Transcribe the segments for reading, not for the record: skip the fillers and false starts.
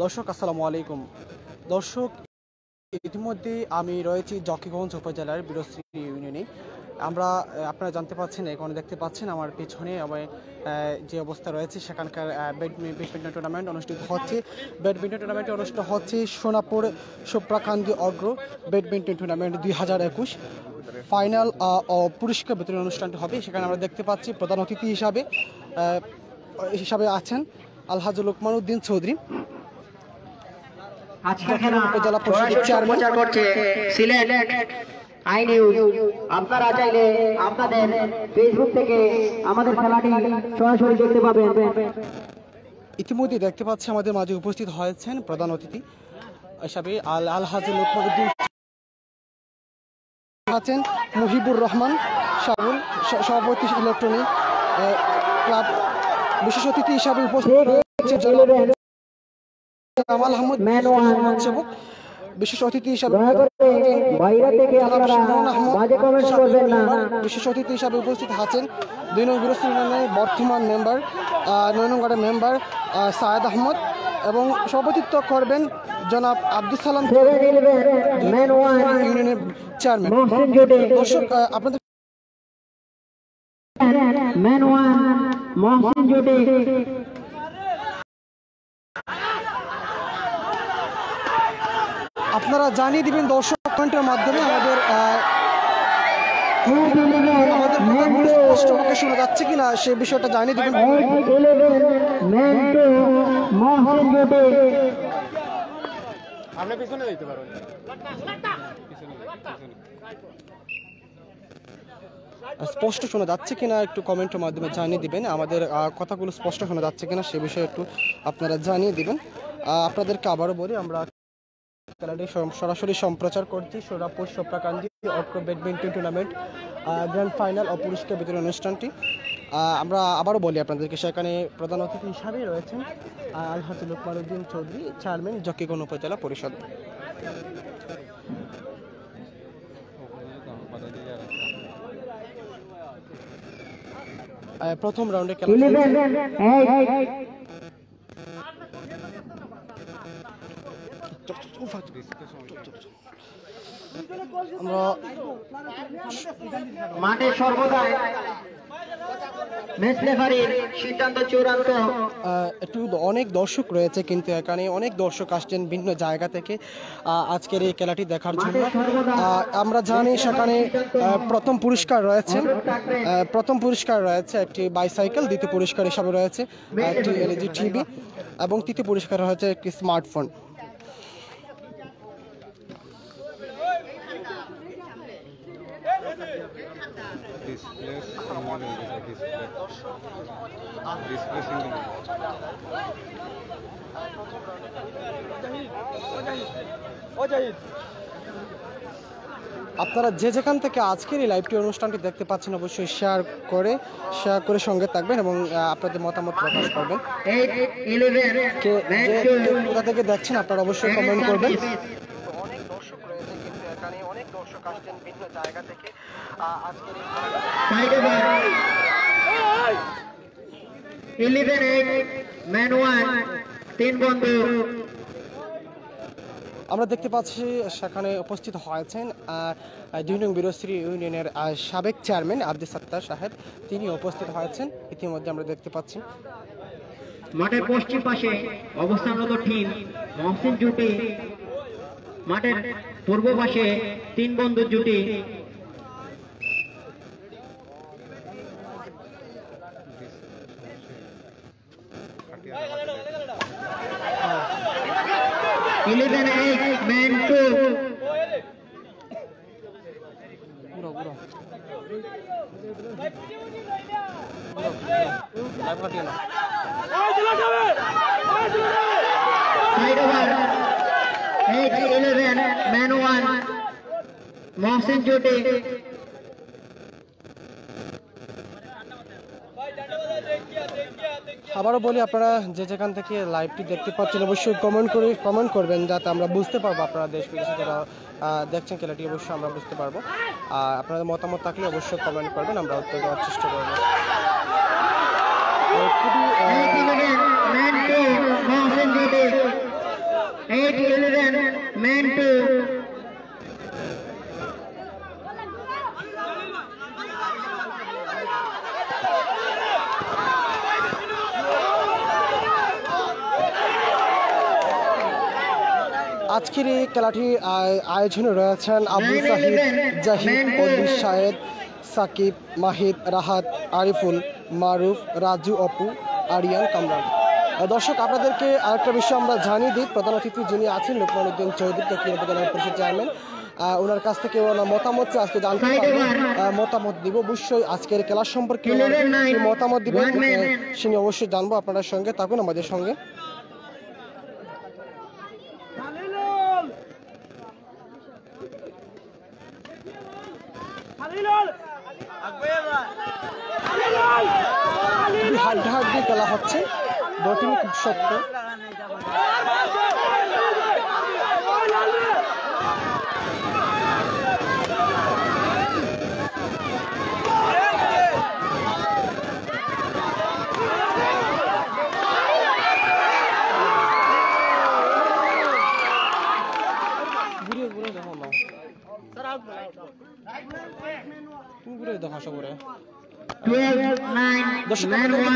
দর্শক আসসালামু আলাইকুম। দর্শক, ইতিমধ্যে আমি রয়েছি জকিগঞ্জ উপজেলার বীরশ্রী ইউনিয়নে। আপনারা জানতে পাচ্ছেন, এখানে দেখতে পাচ্ছেন আমার পিছনে যে অবস্থা রয়েছে, সেখানকার ব্যাডমিন্টন টুর্নামেন্ট অনুষ্ঠিত হচ্ছে। ব্যাডমিন্টন টুর্নামেন্ট অনুষ্ঠিত হচ্ছে সোনাপুর সুপ্রাকান্দি অগ্র ব্যাডমিন্টন টুর্নামেন্ট 2021 ফাইনাল ও পুরস্কার বিতরণ অনুষ্ঠানটি হবে। সেখানে আমরা দেখতে পাচ্ছি প্রধান অতিথি হিসাবে আছেন আলহাজ লোকমান উদ্দিন চৌধুরী, উপজেলা পরিষদের চেয়ারম্যান। আপনারা চাইলে আপনাদের ফেসবুক থেকে আমাদের খেলাটি সরাসরি দেখতে পাবেন। ইতিমধ্যে দেখতে পাচ্ছি আমাদের মাঝে উপস্থিত হয়েছেন প্রধান অতিথি হিসাবে আলহাজ লোকমান উদ্দিন আছেন মুহিবুর রহমান শাহুল, সভাপতি ইলেকট্রনিক ক্লাব। বিশেষ অতিথি হিসাবে উপস্থিত রয়েছে জামাল আহমদ সেবক। বিশেষ অতিথি হিসাবে উপস্থিত আছেন 2 নং বীরশ্রী ইউনিয়নের বর্তমান মেম্বার 9 নং ওয়ার্ডের মেম্বার সায়েদ আহমদ, এবং সভাপতিত্ব করবেন জনাব আব্দুল সালাম ইউনিয়নের চেয়ারম্যান। দর্শক, আপনাদের আপনারা জানিয়ে দিবেন দর্শক কমেন্টের মাধ্যমে। আমাদের স্পষ্টভাবে শোনা যাচ্ছে কিনা সে বিষয়টা জানিয়ে দিবেন। স্পষ্ট শোনা যাচ্ছে কিনা একটু কমেন্টের মাধ্যমে জানিয়ে দিবেন। আমাদের কথাগুলো স্পষ্ট শোনা যাচ্ছে কিনা সে বিষয়ে একটু আপনারা জানিয়ে দিবেন। আপনাদেরকে আবারও বলি, আমরা খেলাটি সরাসরি সম্প্রচার করছি সোনাপুর সুপ্রাকান্দি অগ্র ব্যাডমিন্টন টুর্নামেন্ট গ্র্যান্ড ফাইনাল ও পুরস্কার বিতরণ অনুষ্ঠানটি। আমরা আবারও বলি আপনাদেরকে, সেখানে প্রধান অতিথি হিসাবে রয়েছেন আলহাজ লোকমান উদ্দিন চৌধুরী, চেয়ারম্যান জকিগঞ্জ উপজেলা পরিষদ। প্রথম রাউন্ডে খেলা মাঠে সর্বদাই সিদ্ধান্ত চূড়ান্ত। একটু অনেক দর্শক রয়েছে, কিন্তু এখানে অনেক দর্শক আসছেন ভিন্ন জায়গা থেকে আজকের এই খেলাটি দেখার জন্য। আমরা জানি সেখানে প্রথম পুরস্কার রয়েছে একটি বাইসাইকেল, দ্বিতীয় পুরস্কার হিসাবে রয়েছে একটি এলইডি টিভি, এবং তৃতীয় পুরস্কার হচ্ছে একটি স্মার্টফোন। আপনারা যে যেখান থেকে আজকের এই লাইভটি অনুষ্ঠানটি দেখতে পাচ্ছেন, অবশ্যই শেয়ার করে সঙ্গে থাকবেন এবং আপনাদের মতামত প্রকাশ করবেন। কোথা থেকে দেখছেন আপনারা অবশ্যই কমেন্ট করবেন। অনেক দর্শক রয়েছে, কিন্তু এখানে অনেক দর্শক আসছেন ভিন্ন জায়গা থেকে আজকের আমরা দেখতে পাচ্ছি সেখানে উপস্থিত হয়েছেন 2 নং বীরশ্রী ইউনিয়নের সাবেক চেয়ারম্যান আব্দুল সাত্তার সাহেব, তিনি উপস্থিত হয়েছেন ইতিমধ্যে আমরা দেখতে পাচ্ছি। মাঠের পশ্চিম পাশে অবস্থানরত টিম মহসিন জুটি, মাঠের পূর্ব পাশে 3 বন্ধু জুটি। মহসিন জুটি আবারও বলি, আপনারা যে যেখান থেকে লাইভটি দেখতে পাচ্ছেন অবশ্যই কমেন্ট করবেন, যাতে আমরা বুঝতে পারবো আপনারা দেশ বিদেশে যারা দেখছেন খেলাটি, অবশ্যই আমরা বুঝতে পারবো। আপনাদের মতামত থাকলে অবশ্যই কমেন্ট করবেন, আমরা উত্তর দেওয়ার চেষ্টা করব। খুবই আজকের এই খেলাটি আয়োজনে রয়েছেন আবু সাহিদ, জাহিদ, কবির, শাহেদ, সাকিব, মাহিদ, রাহাত, আরিফুল, মারুফ, রাজু, অপু, আরিয়ান, কামরান। দর্শক, আপনাদেরকে আরেকটা বিষয় আমরা জানিয়ে দিই, প্রধান অতিথি যিনি আছেন লোকমান উদ্দিন চৌধুরী, দক্ষিণ উপজেলা পরিষদ চেয়ারম্যান। ওনার কাছ থেকে ওনার মতামত আজকে জানতে পারবো, মতামত দিব অবশ্যই আজকের খেলা সম্পর্কে মতামত দিবেন, সেটা অবশ্যই জানবো। আপনাদের সঙ্গে থাকুন, আমাদের সঙ্গে। হাড্ডাহাড্ডি খেলা হচ্ছে, দুই টিম খুব শক্ত।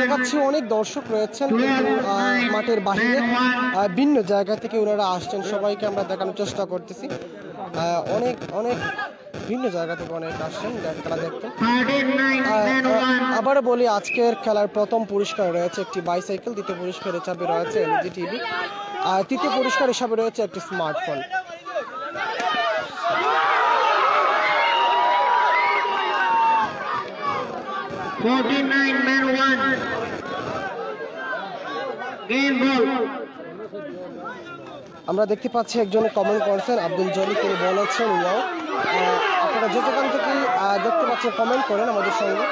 দেখাচ্ছি অনেক দর্শক রয়েছেন মাঠের বাহিরে, ভিন্ন জায়গা থেকে ওনারা আসছেন, সবাইকে আমরা দেখানোর চেষ্টা করতেছি। অনেক অনেক ভিন্ন জায়গা থেকে অনেক আসছেন খেলা দেখতে। আবার বলি, আজকের খেলার প্রথম পুরস্কার রয়েছে একটি বাইসাইকেল, দ্বিতীয় পুরস্কার হিসাবে রয়েছে এলইডি টিভি, আর তৃতীয় পুরস্কার হিসাবে রয়েছে একটি স্মার্টফোন। আমরা দেখতে পাচ্ছি একজনে কমেন্ট করছেন, আব্দুল জলি, তিনি বলেছেন ওয়াও। আপনারা যেখান থেকে দেখতে পাচ্ছেন কমেন্ট করেন আমাদের সঙ্গে।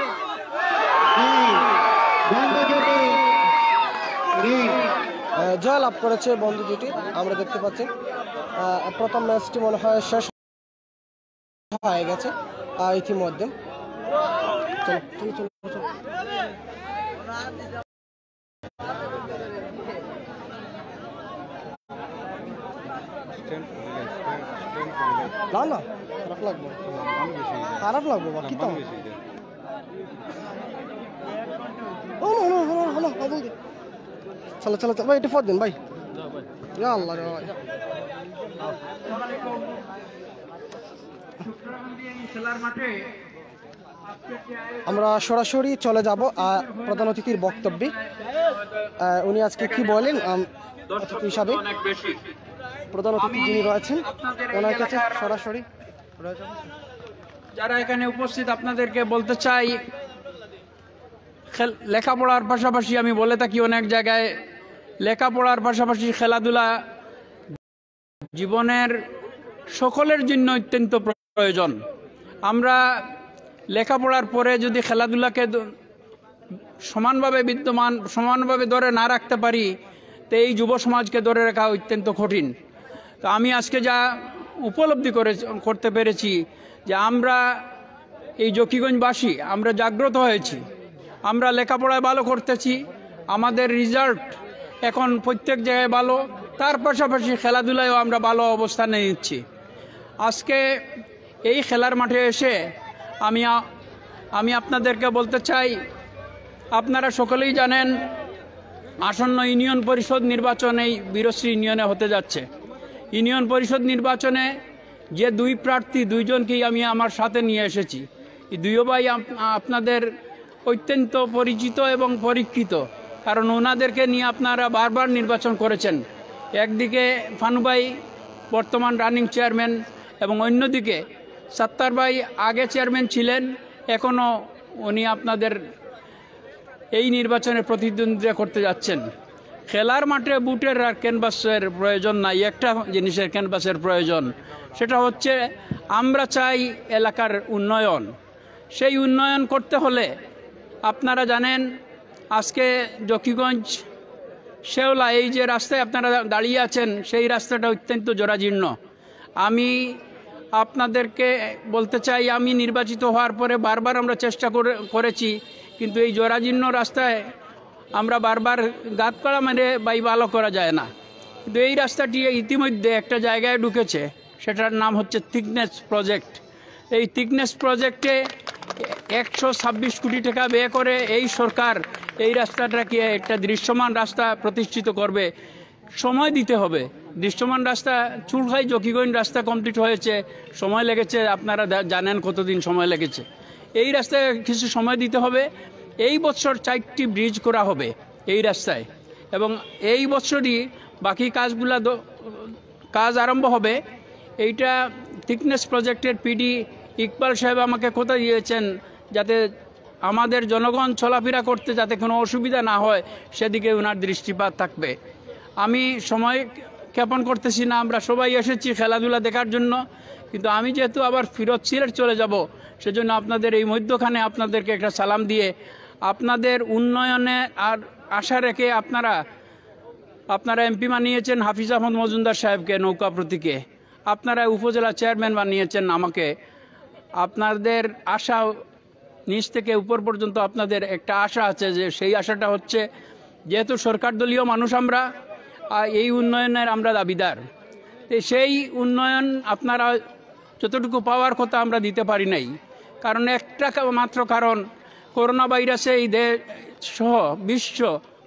জয় লাভ করেছে বন্ধু জুটি, আমরা দেখতে পাচ্ছি। প্রথম ম্যাচটি মনে হয় শেষ হয়ে গেছে ইতিমধ্যে। না না, খারাপ লাগবে, খারাপ লাগবে বাকি তো। চলো চলো ভাই, এটা ফোর দিন ভাই। আল্লাহ রে ভাই, আমরা সরাসরি চলে যাব প্রধান অতিথির বক্তব্যে। উনি আজকে কি বলেন অতিথি হিসাবে, প্রধান অতিথি যিনি রয়েছেন ওনার কাছে সরাসরি। যারা এখানে উপস্থিত, আপনাদেরকে বলতে চাই, লেখাপড়ার পাশাপাশি, আমি বলে থাকি অনেক জায়গায়, লেখাপড়ার পাশাপাশি খেলাধুলা জীবনের সকলের জন্য অত্যন্ত প্রয়োজন। আমরা লেখাপড়ার পরে যদি খেলাধুলাকে সমানভাবে ধরে না রাখতে পারি, তো এই যুব সমাজকে ধরে রাখা অত্যন্ত কঠিন। তো আমি আজকে যা উপলব্ধি করতে পেরেছি যে আমরা এই জকিগঞ্জবাসী আমরা জাগ্রত হয়েছি, আমরা লেখাপড়ায় ভালো করতেছি, আমাদের রেজাল্ট এখন প্রত্যেক জায়গায় ভালো, তার পাশাপাশি খেলাধুলায়ও আমরা ভালো অবস্থানে নিচ্ছি। আজকে এই খেলার মাঠে এসে আমি আপনাদেরকে বলতে চাই, আপনারা সকলেই জানেন আসন্ন ইউনিয়ন পরিষদ নির্বাচন এই বীরশ্রী ইউনিয়নে হতে যাচ্ছে। ইউনিয়ন পরিষদ নির্বাচনে যে দুই প্রার্থী, দুইজনকেই আমি আমার সাথে নিয়ে এসেছি। এই দুইও ভাই আপনাদের অত্যন্ত পরিচিত এবং পরীক্ষিত, কারণ ওনাদেরকে নিয়ে আপনারা বারবার নির্বাচন করেছেন। একদিকে ফানু ভাই বর্তমান রানিং চেয়ারম্যান, এবং অন্যদিকে সাত্তার ভাই আগে চেয়ারম্যান ছিলেন, এখনও উনি আপনাদের এই নির্বাচনে প্রতিদ্বন্দ্বিতা করতে যাচ্ছেন। খেলার মাঠে বুটের আর ক্যানভাসের প্রয়োজন নাই, একটা জিনিসের ক্যানভাসের প্রয়োজন, সেটা হচ্ছে আমরা চাই এলাকার উন্নয়ন। সেই উন্নয়ন করতে হলে আপনারা জানেন আজকে জকিগঞ্জ শেওলা এই যে রাস্তায় আপনারা দাঁড়িয়ে আছেন, সেই রাস্তাটা অত্যন্ত জরাজীর্ণ। আমি আপনাদেরকে বলতে চাই, আমি নির্বাচিত হওয়ার পরে বারবার আমরা চেষ্টা করেছি, কিন্তু এই জরাজীর্ণ রাস্তায় আমরা বারবার গাত করা মেরে ভালো করা যায় না। কিন্তু এই রাস্তাটি ইতিমধ্যে একটা জায়গায় ঢুকেছে, সেটার নাম হচ্ছে থিকনেস প্রজেক্ট। এই থিকনেস প্রজেক্টে 126 কোটি টাকা ব্যয় করে এই সরকার এই রাস্তাটাকে একটা দৃশ্যমান রাস্তা প্রতিষ্ঠিত করবে। সময় দিতে হবে, দৃশ্যমান রাস্তা চুলখাই জকিগঞ্জ রাস্তা কমপ্লিট হয়েছে, সময় লেগেছে, আপনারা জানেন কতদিন সময় লেগেছে। এই রাস্তায় কিছু সময় দিতে হবে। এই বছর 4টি ব্রিজ করা হবে এই রাস্তায়, এবং এই বছরই বাকি কাজ আরম্ভ হবে। এইটা থিকনেস প্রজেক্টের পিডি ইকবাল সাহেব আমাকে কথা দিয়েছেন, যাতে আমাদের জনগণ চলাফেরা করতে যাতে কোনো অসুবিধা না হয় সেদিকে ওনার দৃষ্টিপাত থাকবে। আমি সময় ক্ষেপণ করতেছি না, আমরা সবাই এসেছি খেলাধুলা দেখার জন্য, কিন্তু আমি যেহেতু আবার ফিরত সিলেট চলে যাব, সেজন্য আপনাদের এই মধ্যখানে আপনাদেরকে একটা সালাম দিয়ে আপনাদের উন্নয়নে আর আশা রেখে আপনারা এমপি বানিয়েছেন হাফিজ আহমদ মজুমদার সাহেবকে, নৌকা প্রতীকে আপনারা উপজেলা চেয়ারম্যান বানিয়েছেন আমাকে। আপনাদের আশা নিচ থেকে উপর পর্যন্ত আপনাদের একটা আশা আছে, যে সেই আশাটা হচ্ছে যেহেতু সরকার দলীয় মানুষ আমরা, এই উন্নয়নের আমরা দাবিদার। সেই উন্নয়ন আপনারা যতটুকু পাওয়ার কথা আমরা দিতে পারি নাই, কারণ একটা মাত্র কারণ করোনা ভাইরাসে এই দেশ সহ বিশ্ব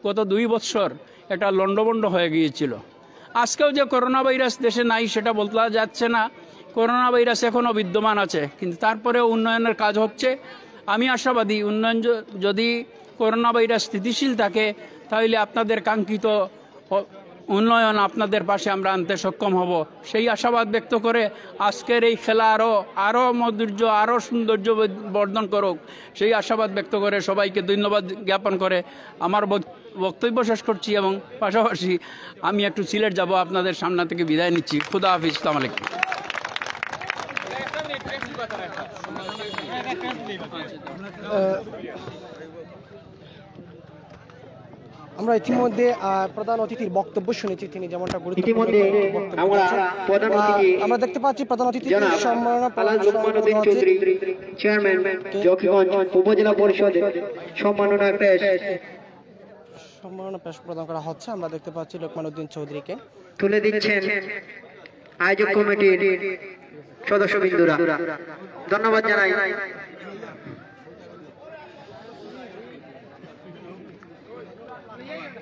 গত 2 বছর একটা লণ্ডভণ্ড হয়ে গিয়েছিল। আজকেও যে করোনা ভাইরাস দেশে নাই সেটা বলতে যাচ্ছে না, করোনা ভাইরাস এখনও বিদ্যমান আছে, কিন্তু তারপরেও উন্নয়নের কাজ হচ্ছে। আমি আশাবাদী উন্নয়ন যদি করোনা ভাইরাস স্থিতিশীল থাকে তাহলে আপনাদের কাঙ্ক্ষিত উন্নয়ন আপনাদের পাশে আমরা আনতে সক্ষম হব, সেই আশাবাদ ব্যক্ত করে আজকের এই খেলা আরও মাধুর্য আরও সৌন্দর্য বর্ধন করুক, সেই আশাবাদ ব্যক্ত করে সবাইকে ধন্যবাদ জ্ঞাপন করে আমার বক্তব্য শেষ করছি, এবং পাশাপাশি আমি একটু সিলেট যাব, আপনাদের সামনে থেকে বিদায় নিচ্ছি। খুদা হাফিজ, আসসালামু আলাইকুম। আমরা ইতিমধ্যে প্রধান অতিথির বক্তব্য শুনেছি, তিনি যেমনটা ইতিমধ্যে আমরা প্রধান অতিথি আমরা দেখতে পাচ্ছি প্রধান অতিথি চেয়ারম্যান জকিগঞ্জ উপজেলা পরিষদের সম্মাননা পেশ প্রদান করা হচ্ছে। আমরা দেখতে পাচ্ছি লোকমান উদ্দিন চৌধুরীকে তুলে দিচ্ছেন আয়োজক কমিটির সদস্যবৃন্দরা। ধন্যবাদ জানাই।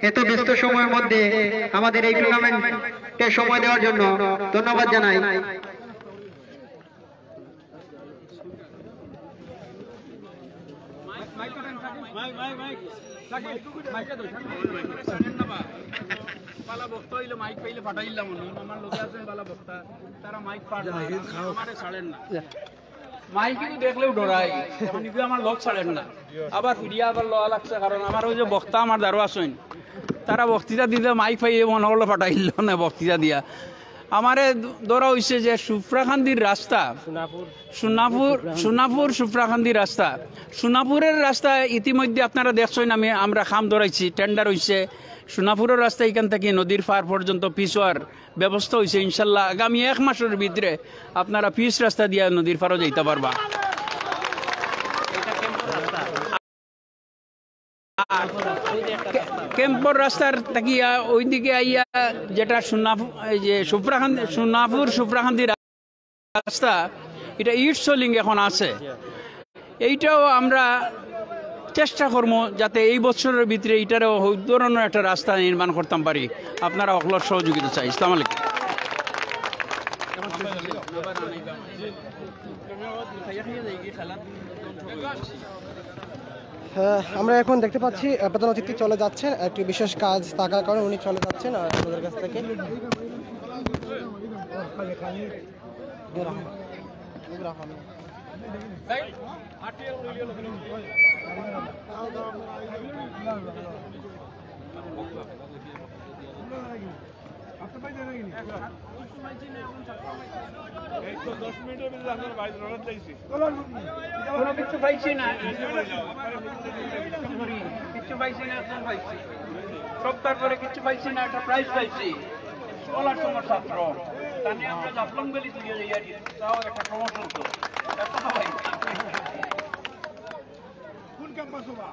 এত ব্যস্ত সময়ের মধ্যে আমাদের এই টুর্নামেন্টে সময় দেওয়ার জন্য ধন্যবাদ জানাই। দেখলেও ডরাই, আমার লোক ছাড়েন না, আবার ফিরিয়া আবার লওয়া লাগছে, কারণ আমার ওই যে বক্তা আমার দারো আসেন, তারা বক্তৃতা দিতে মাইক পাইয়ে মনে হলো ফাটাইল না বক্তৃতা দিয়া। আমারে ধরা হয়েছে যে সুফরাখান্দির রাস্তা, সোনাপুর সুফরাখান্দির রাস্তা, সোনাপুরের রাস্তা ইতিমধ্যে আপনারা দেখছেন, আমরা খাম ধরাইছি, টেন্ডার হয়েছে। সোনাপুরের রাস্তা এখান থেকে নদীর পার পর্যন্ত পিচ হওয়ার ব্যবস্থা হয়েছে। ইনশাল্লাহ আগামী 1 মাসের ভিতরে আপনারা পিচ রাস্তা দিয়ে নদীর পারও যাইতে পারবা। ক্যাম্পর রাস্তার তাকিয়া ওইদিকে আইয়া যেটা সোনাপুর সুফরাখান্দি রাস্তা, এটা ইট সোলিং এখন আছে, এইটাও আমরা চেষ্টা করবো যাতে এই বছরের ভিতরে এইটারও ধরনের একটা রাস্তা নির্মাণ করতে পারি। আপনারা অকলর সহযোগিতা চাই। আসসালামু আলাইকুম। আমরা এখন দেখতে পাচ্ছি প্রধান অতিথি চলে যাচ্ছেন, একটি বিশেষ কাজ থাকার কারণে উনি চলে যাচ্ছেন আপনাদের কাছ থেকে। কিছু পাইছি না, সপ্তাহ পরে কিছু পাইছি না, একটা প্রাইজ পাইছি, স্কলার তোমার ছাত্র, তাহলে আমরা জাফলং বেলি তুলে যাই, তাও একটা প্রমোশন তো কোন ক্যাম্পাস হবা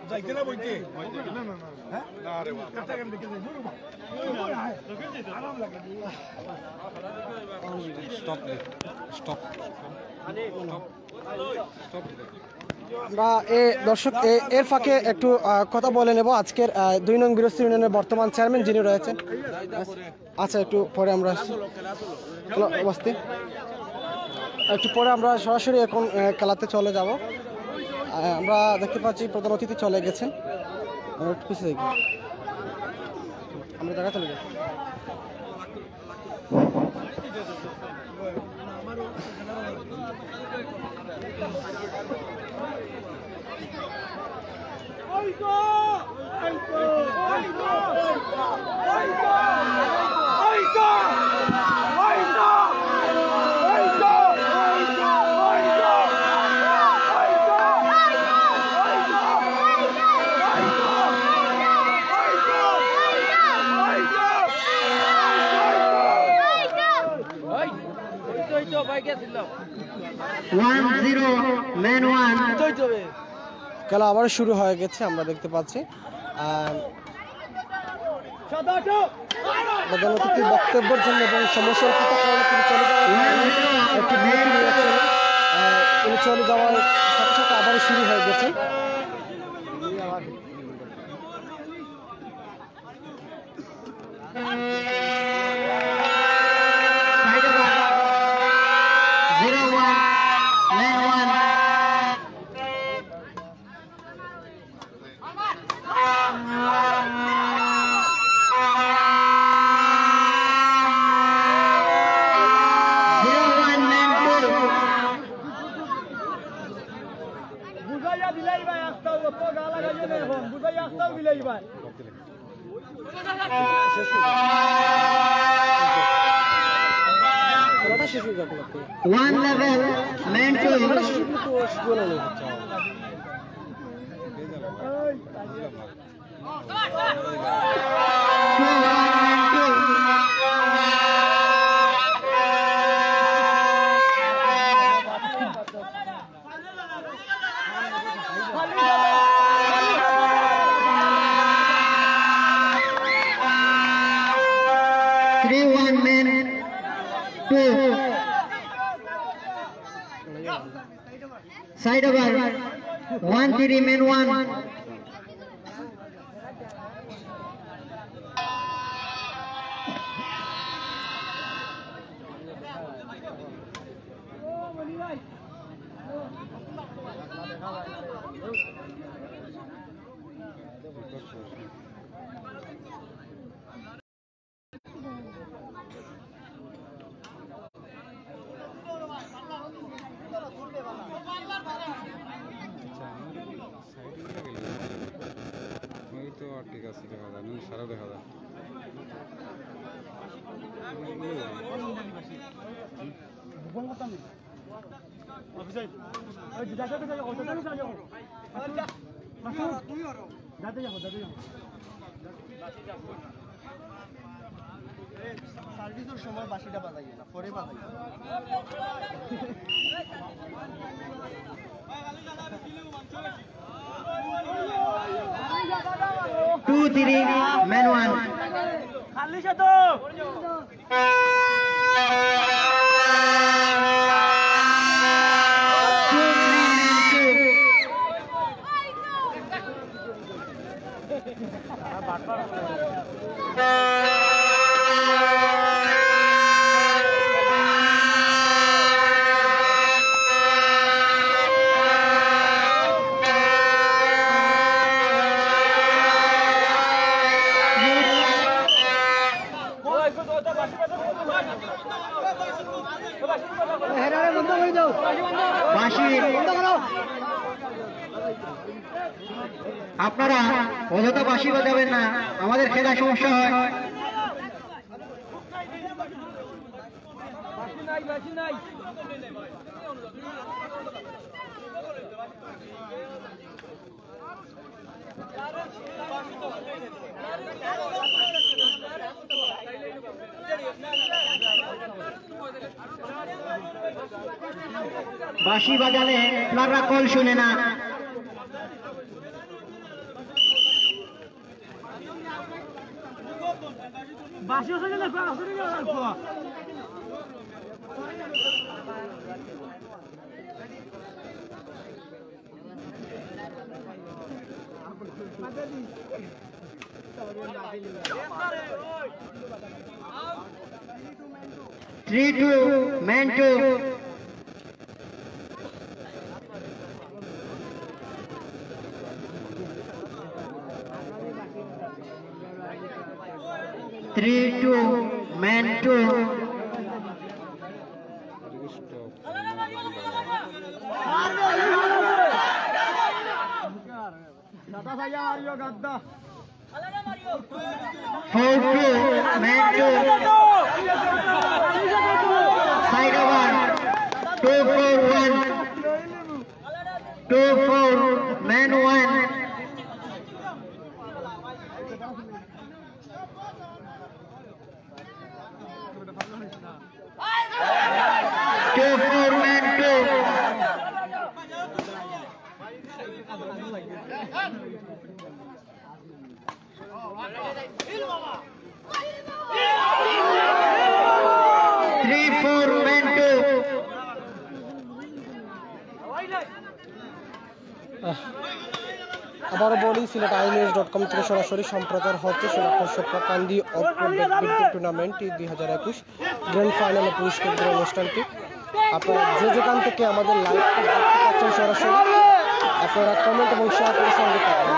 যাইতে না বইতে না রে স্টপ আমরা দর্শক এর ফাঁকে একটু কথা বলে নেব আজকের 2 নং বিরস্ত্রী ইউনিয়নের বর্তমান চেয়ারম্যান যিনি রয়েছেন। আচ্ছা, একটু পরে আমরা বসতে একটু পরে আমরা সরাসরি এখন খেলাতে চলে যাব। আমরা দেখতে পাচ্ছি প্রধান অতিথি চলে গেছেন। আমরা একটু পিছিয়ে দেখি, আমরা জায়গা চলে যাই। খেলা আবার শুরু হয়ে গেছে, আমরা দেখতে পাচ্ছি। প্রধান অতিথির বক্তব্যের জন্য এবং সমস্যার কারণে তিনি চলে যাওয়ার সাথে সাথে আবার শুরু হয়ে গেছে। One level, man two. Side over 1-3 men 1. ঠিক আছে, দেখা যায় সারা দেখা যায়। সার্ভিসের সময় বাসিটা বাজাই না, পরে বাজাই। 2-3 men 1. খালি সে তো আপনারা অযথা বাঁশি বাজাবেন না, আমাদের খেলায় সমস্যা হয়। বাঁশি বাজালে প্লেয়াররা কল শুনে না। বাঁশি 3-2 man 2. Three, two, man two. Four, two, man two. Side over. 2-4-1. 2-4, man one. Two, four, man two. Three, four, man two. আবারও বলি, সিলেট inews.com থেকে সরাসরি সম্প্রচার হচ্ছে সুরক্ষাকান্দি অফ-রোড টুর্নামেন্ট 2021 গ্র্যান্ড ফাইনালে পুরস্কার বিতরণ অনুষ্ঠানটি। আপনারা যে যেখান থেকে আমাদের লাইভ দেখতে পাচ্ছেন সরাসরি, আপনারা কমেন্ট এবং শেয়ার করে সঙ্গে থাকবেন।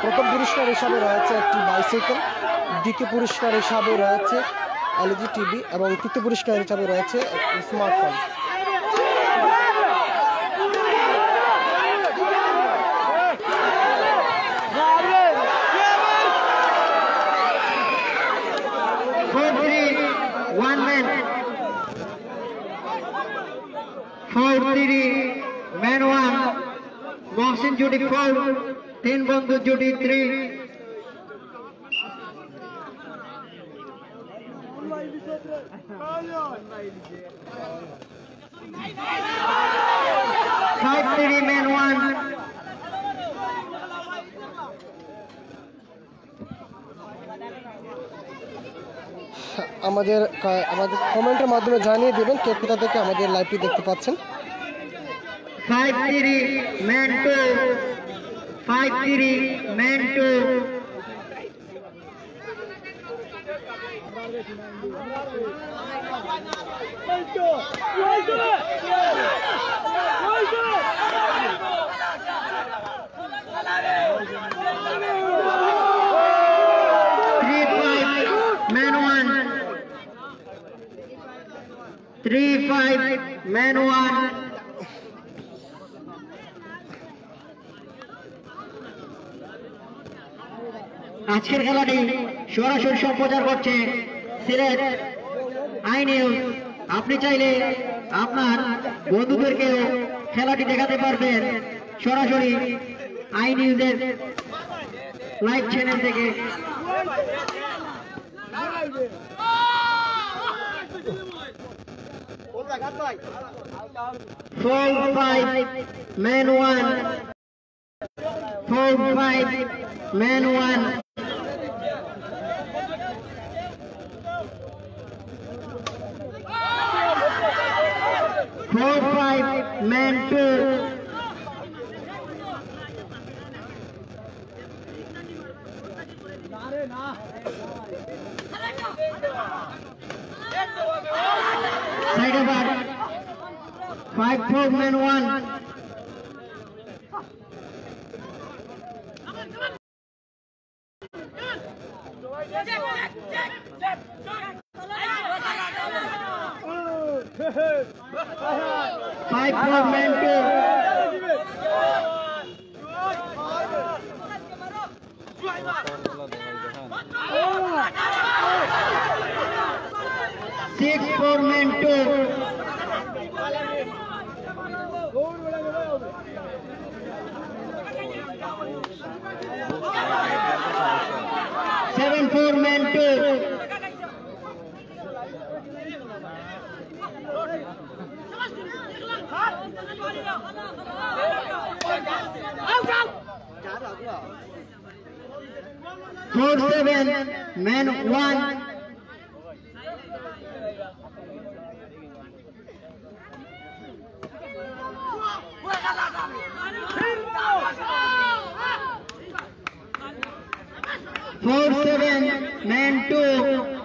প্রথম পুরস্কার হিসাবে রয়েছে একটি বাইসাইকেল, দ্বিতীয় পুরস্কার হিসাবে রয়েছে এলইডি টিভি এবং তৃতীয় পুরস্কার হিসাবে রয়েছে একটি smartphone. One man. 4-3 man one. Mohsin Judy 4. Tin Bandhu Judy 3. Five 3 man one. আমাদের কমেন্টের মাধ্যমে জানিয়ে দেবেন কে কোথা থেকে আমাদের লাইভটি দেখতে পাচ্ছেন। 5-3 man 2. 5-3 man 2. Man one. 3-5 man one. আজকের খেলাটি সরাসরি সম্প্রচার করছে সিলেট iNews। আপনি চাইলে আপনার বন্ধুদেরকেও খেলাটি দেখাতে পারবেন সরাসরি iNews এর লাইভ চ্যানেল থেকে। 4-5 man one. 4-5 man one. Four, five, man two. Side over. 5-4 man one. Five four man two. Six four man two. Seven four man two. Four seven man one. man 2.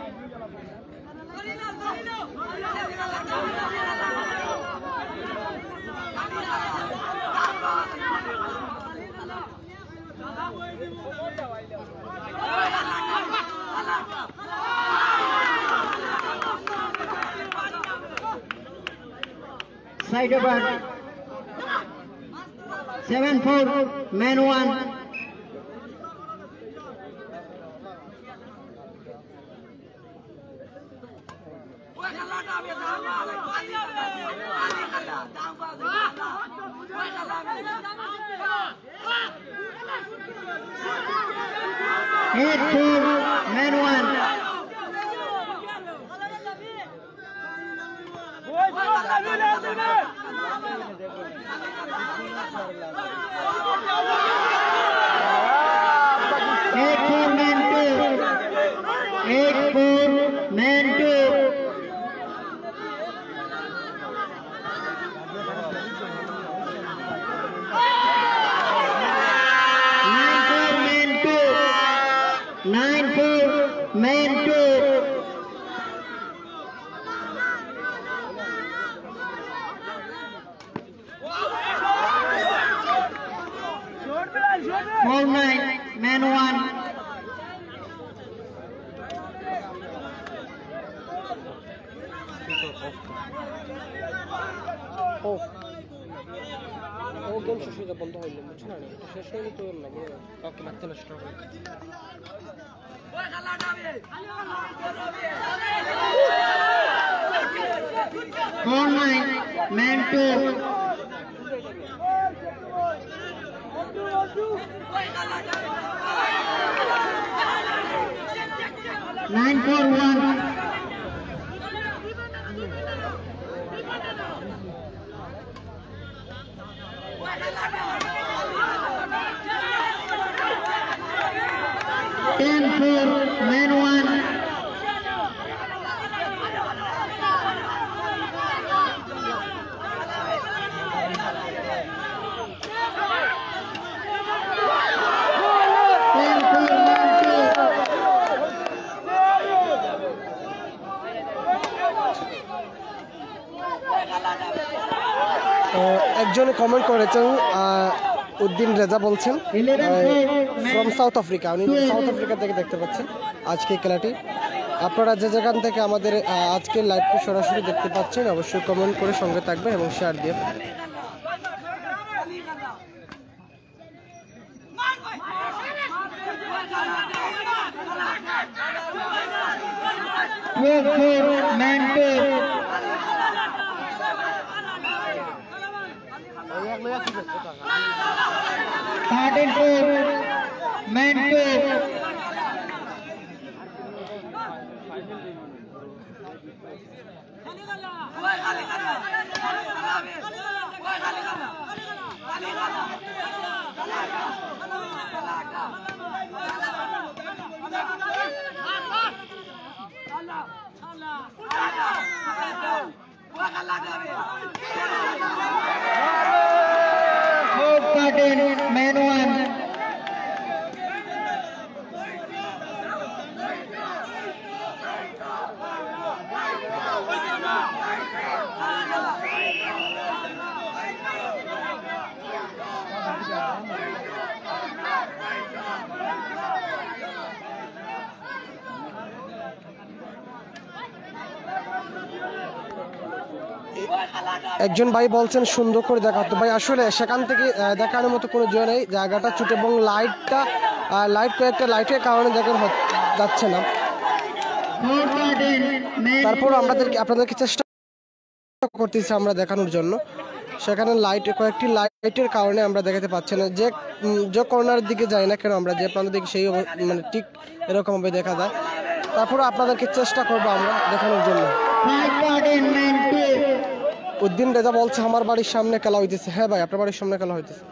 Side over. 7-4, man 1. Eight four, man 1. 8-4, man 2. 8-4, man 2. Nine four, man 2. Four nine, man 1. ও game শেষ হয়ে বন্ধ হইলো বুঝছো না এটা শেষ হইলে তো লাগে কাউকে মারতে নষ্ট হবে Four nine, man 2. Nine four one. Ten four, man 1. একজন কমেন্ট করেছেন উদ্দিন রেজা বলছেন ফ্রম সাউথ আফ্রিকা উনি সাউথ আফ্রিকা থেকে দেখতে পাচ্ছেন আজকে খেলাটি আপনারা যে যেখান থেকে আমাদের আজকের লাইভটি সরাসরি দেখতে পাচ্ছেন অবশ্যই কমেন্ট করে সঙ্গে থাকবেন এবং শেয়ার দিয়ে Man 2. Thirteen four, man 2. Four thirteen, man 1. একজন ভাই বলছেন সুন্দর করে দেখাতো ভাই আসলে সেখান থেকে দেখানোর মতো কোনো জয় নেই জায়গাটা ছোট এবং লাইট কয়েকটা লাইটের কারণে দেখেন যাচ্ছে না তারপর আপনাদেরকে চেষ্টা করতেছি আমরা দেখানোর জন্য সেখানে কয়েকটি লাইটের কারণে আমরা দেখাতে পাচ্ছি না যে কর্নারের দিকে যাই না কেন আমরা যে প্রান্ত দিকে সেই মানে ঠিক এরকমভাবে দেখা যায় তারপর আপনাদেরকে চেষ্টা করবো আমরা দেখানোর জন্য উদ্দিন রেজা বলছে আমার বাড়ির সামনে খেলা হইতেছে হ্যাঁ ভাই আপনার বাড়ির সামনে খেলা হইতেছে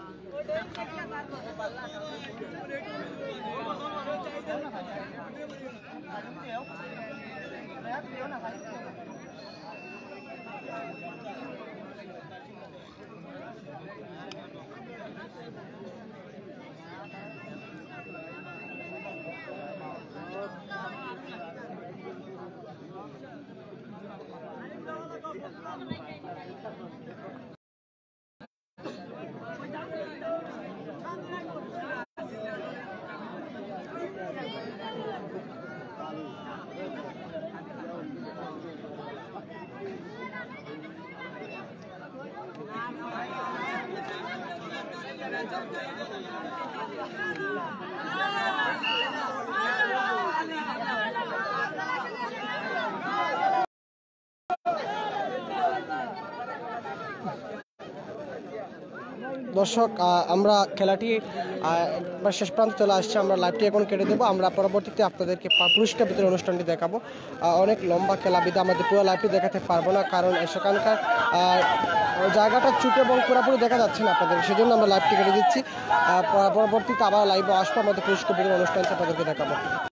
দর্শক আমরা খেলাটি একবার শেষ প্রান্তে চলে আসছে। আমরা লাইভটি এখন কেটে দেবো। আমরা পরবর্তীতে আপনাদেরকে পুরস্কার বিতরণ অনুষ্ঠানটি দেখাবো। অনেক লম্বা খেলা বিধা আমাদের পুরো লাইভটি দেখাতে পারবো না, কারণ সেখানকার জায়গাটা ছোটো এবং পুরোপুরি দেখা যাচ্ছে না আপনাদের, সেজন্য আমরা লাইভটি কেটে দিচ্ছি। পরবর্তীতে আবার লাইভে আসবো, আমাদের পুরস্কার বিতরণ অনুষ্ঠানটি আপনাদেরকে দেখাবো।